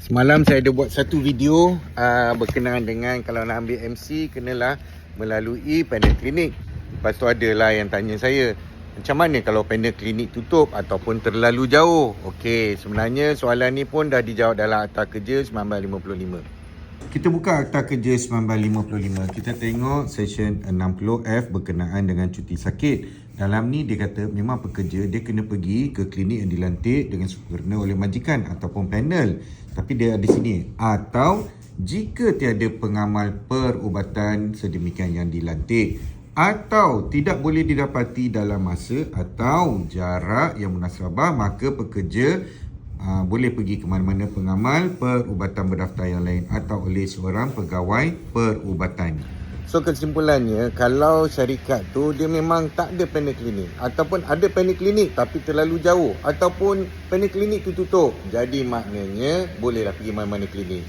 Semalam saya ada buat satu video berkenaan dengan kalau nak ambil MC kenalah melalui panel klinik. Lepas tu adalah yang tanya saya, macam mana kalau panel klinik tutup ataupun terlalu jauh? Okey, sebenarnya soalan ni pun dah dijawab dalam Akta Kerja 1955. Kita buka Akta Kerja 1955. Kita tengok section 60F berkenaan dengan cuti sakit. Dalam ni dia kata memang pekerja dia kena pergi ke klinik yang dilantik dengan sempurna oleh majikan ataupun panel. Tapi dia ada sini, atau jika tiada pengamal perubatan sedemikian yang dilantik, atau tidak boleh didapati dalam masa atau jarak yang munasabah, maka pekerja boleh pergi ke mana-mana pengamal perubatan berdaftar yang lain atau oleh seorang pegawai perubatan. So kesimpulannya, kalau syarikat tu dia memang tak ada panel klinik, ataupun ada panel klinik tapi terlalu jauh, ataupun panel klinik tu tutup, jadi maknanya bolehlah pergi mana-mana klinik.